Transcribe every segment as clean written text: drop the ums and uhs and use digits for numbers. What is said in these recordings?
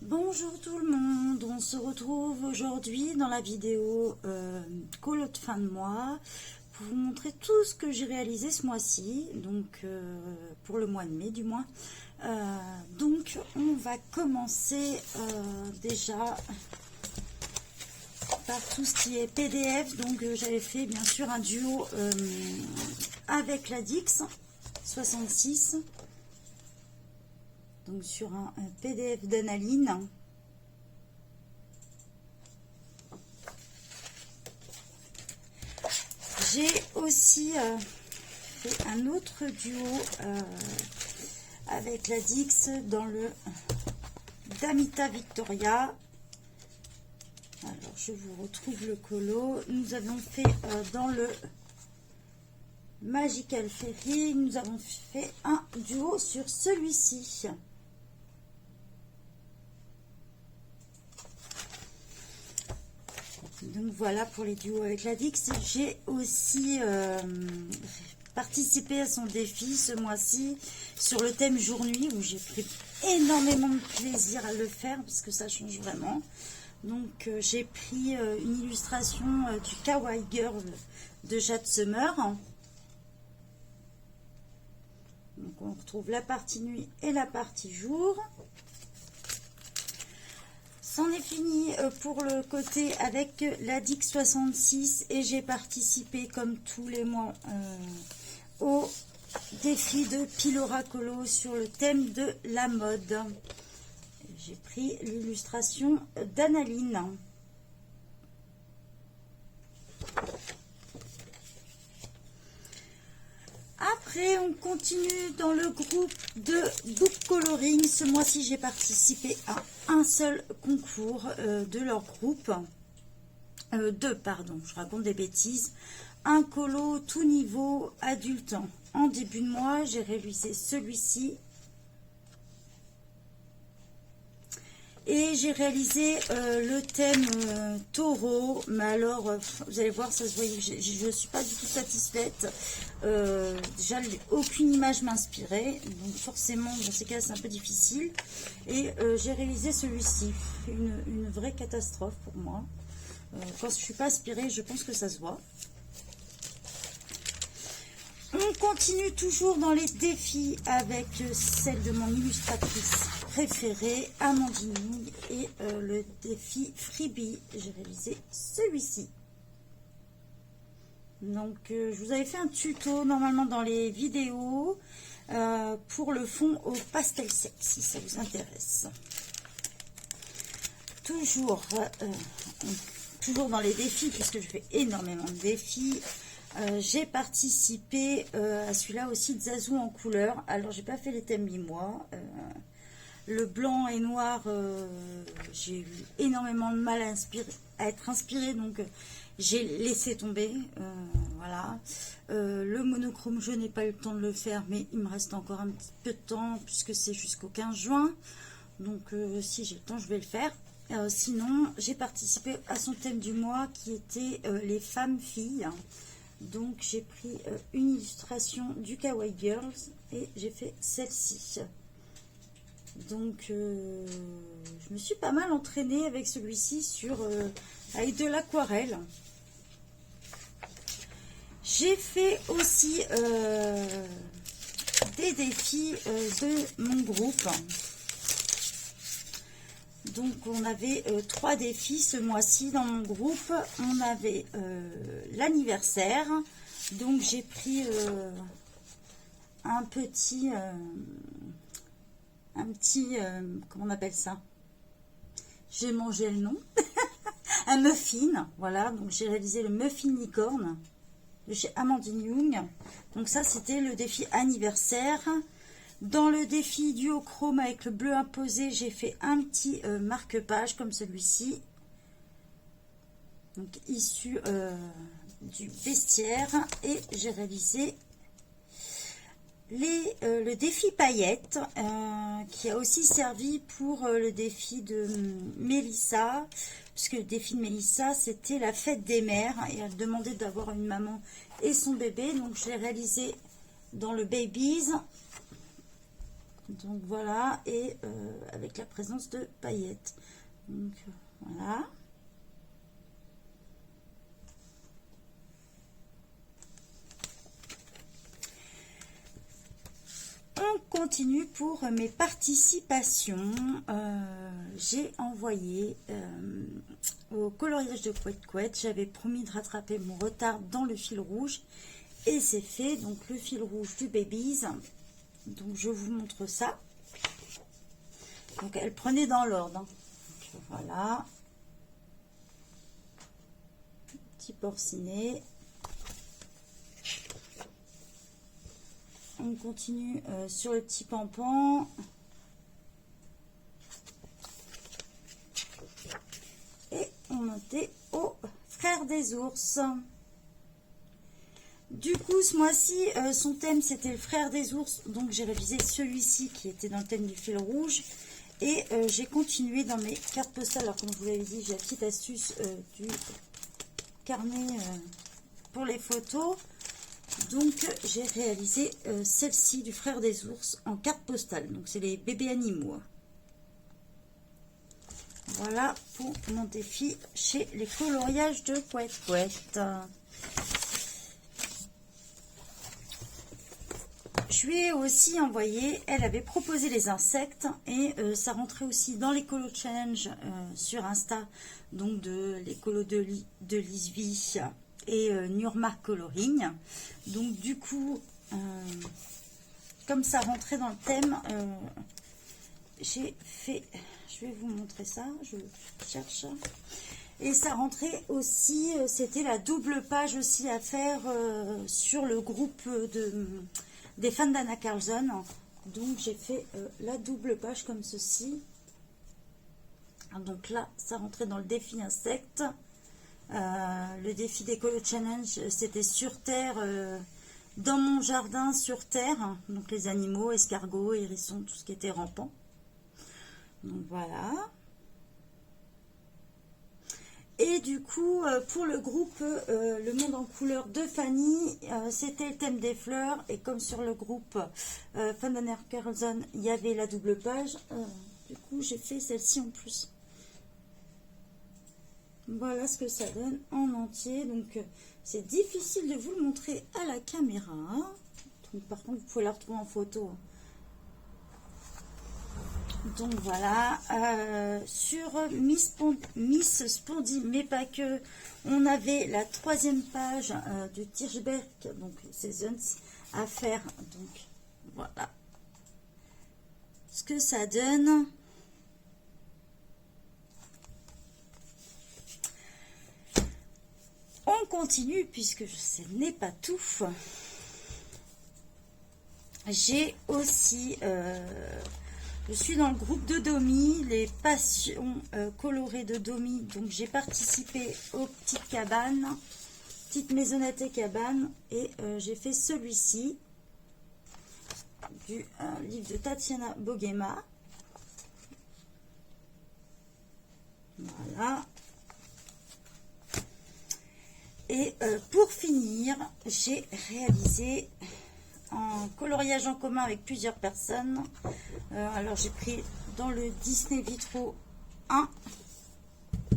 Bonjour tout le monde, on se retrouve aujourd'hui dans la vidéo colo de fin de mois pour vous montrer tout ce que j'ai réalisé ce mois-ci, donc pour le mois de mai du moins. Donc on va commencer déjà par tout ce qui est PDF. Donc j'avais fait bien sûr un duo avec la Dix 66. Donc sur un PDF d'Analine. J'ai aussi fait un autre duo avec la Dix dans le Damita Victoria. Alors je vous retrouve le colo. Nous avons fait dans le Magical Fairy, nous avons fait un duo sur celui-ci. Donc voilà pour les duos avec la Dix. J'ai aussi participé à son défi ce mois-ci sur le thème jour-nuit, où j'ai pris énormément de plaisir à le faire parce que ça change vraiment. Donc j'ai pris une illustration du Kawaii Girl de Jade Summer. Donc on retrouve la partie nuit et la partie jour. C'en est fini pour le côté avec la Dix 66 et j'ai participé comme tous les mois au défi de Pilora Colo sur le thème de la mode. J'ai pris l'illustration d'Analine. Après, on continue dans le groupe de Book Coloring. Ce mois-ci, j'ai participé à un seul concours de leur groupe. Deux, pardon, je raconte des bêtises. Un colo tout niveau adulte. En début de mois, j'ai réalisé celui-ci. Et j'ai réalisé le thème taureau, mais alors vous allez voir, ça se voit, je ne suis pas du tout satisfaite. Déjà, aucune image m'inspirait, donc forcément dans ces cas c'est un peu difficile. Et j'ai réalisé celui-ci, une vraie catastrophe pour moi. Quand je ne suis pas inspirée, je pense que ça se voit. On continue toujours dans les défis avec celle de mon illustratrice préférée, Amandine, et le défi Freebie. J'ai réalisé celui-ci. Donc, je vous avais fait un tuto normalement dans les vidéos pour le fond au pastel sec, si ça vous intéresse. Toujours dans les défis, puisque je fais énormément de défis. J'ai participé à celui-là aussi de Zazou en couleur. Alors j'ai pas fait les thèmes mi-mois. Le blanc et noir, j'ai eu énormément de mal à être inspirée, donc j'ai laissé tomber. Voilà. Le monochrome, je n'ai pas eu le temps de le faire, mais il me reste encore un petit peu de temps puisque c'est jusqu'au 15 juin. Donc si j'ai le temps, je vais le faire. Sinon, j'ai participé à son thème du mois qui était les femmes-filles. Donc j'ai pris une illustration du Kawaii Girls et j'ai fait celle-ci. Donc je me suis pas mal entraînée avec celui-ci avec de l'aquarelle. J'ai fait aussi des défis de mon groupe. Donc on avait 3 défis ce mois-ci dans mon groupe. On avait l'anniversaire. Donc j'ai pris un petit comment on appelle ça? J'ai mangé le nom. Un muffin. Voilà, donc j'ai réalisé le muffin licorne de chez Amandine Young. Donc ça c'était le défi anniversaire. Dans le défi duochrome avec le bleu imposé, j'ai fait un petit marque-page comme celui-ci. Donc issu du vestiaire. Et j'ai réalisé le défi paillettes qui a aussi servi pour le défi de Mélissa. Puisque le défi de Mélissa, c'était la fête des mères. Et elle demandait d'avoir une maman et son bébé. Donc je l'ai réalisé dans le Babies. Donc voilà, et avec la présence de paillettes. Donc voilà. On continue pour mes participations. J'ai envoyé au coloriage de Couette Couette. J'avais promis de rattraper mon retard dans le fil rouge. Et c'est fait. Donc le fil rouge du Babies. Donc je vous montre ça. Donc elle prenait dans l'ordre. Donc voilà. Petit porcinet. On continue sur le petit pampan. Et on était au frère des ours. Du coup, ce mois-ci, son thème, c'était le frère des ours. Donc, j'ai révisé celui-ci qui était dans le thème du fil rouge. Et j'ai continué dans mes cartes postales. Alors, comme je vous l'avais dit, j'ai la petite astuce du carnet pour les photos. Donc, j'ai réalisé celle-ci du frère des ours en carte postale. Donc, c'est les bébés animaux. Voilà pour mon défi chez les coloriages de Couette Couette. Je lui ai aussi envoyé, elle avait proposé les insectes et ça rentrait aussi dans l'écolo challenge sur Insta, donc de l'écolo de Lisvie et Nurmark Coloring. Donc du coup, comme ça rentrait dans le thème, j'ai fait, je vais vous montrer ça, je cherche. Et ça rentrait aussi, c'était la double page aussi à faire sur le groupe des fans d'Anna Carlson. Donc j'ai fait la double page comme ceci. Donc là, ça rentrait dans le défi insecte. Le défi d'écolo challenge, c'était sur terre, dans mon jardin sur terre. Donc les animaux, escargots, hérissons, tout ce qui était rampant. Donc voilà. Et du coup, pour le groupe Le Monde en Couleurs de Fanny, c'était le thème des fleurs. Et comme sur le groupe Fan d'Anna Carlson, il y avait la double page, du coup, j'ai fait celle-ci en plus. Voilà ce que ça donne en entier. Donc, c'est difficile de vous le montrer à la caméra. Donc, par contre, vous pouvez la retrouver en photo. Donc voilà, sur Miss Spondy, mais pas que, on avait la 3e page de Tirchberg, donc Seasons, à faire. Donc voilà ce que ça donne. On continue puisque ce n'est pas tout. J'ai aussi... je suis dans le groupe de Domi, les passions colorées de Domi. Donc j'ai participé aux petites cabanes, petites maisonnettes et cabanes. Et j'ai fait celui-ci, du livre de Tatiana Boguema. Voilà. Et pour finir, j'ai réalisé en coloriage en commun avec plusieurs personnes. Alors j'ai pris dans le Disney Vitro 1.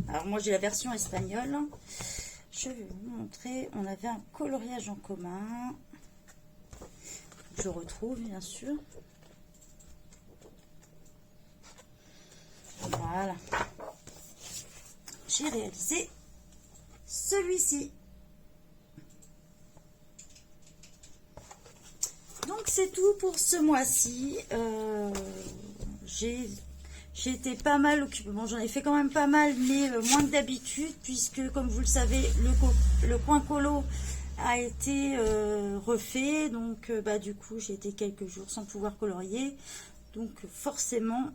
Alors moi j'ai la version espagnole. Je vais vous montrer. On avait un coloriage en commun. Je retrouve bien sûr. Voilà. J'ai réalisé celui-ci. Donc c'est tout pour ce mois-ci. J'ai été pas mal occupée. Bon, j'en ai fait quand même pas mal, mais moins que d'habitude, puisque comme vous le savez, le coin colo a été refait. Donc bah, du coup, j'ai été quelques jours sans pouvoir colorier. Donc forcément,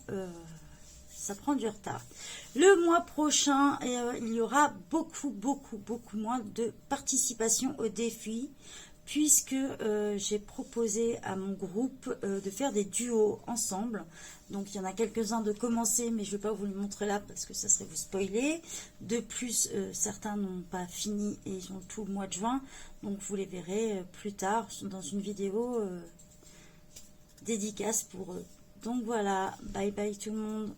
ça prend du retard. Le mois prochain, il y aura beaucoup moins de participation au défi, puisque j'ai proposé à mon groupe de faire des duos ensemble. Donc il y en a quelques-uns de commencer, mais je ne vais pas vous le montrer là parce que ça serait vous spoiler. De plus, certains n'ont pas fini et ils ont tout le mois de juin. Donc vous les verrez plus tard dans une vidéo dédicace pour Donc voilà, bye bye tout le monde.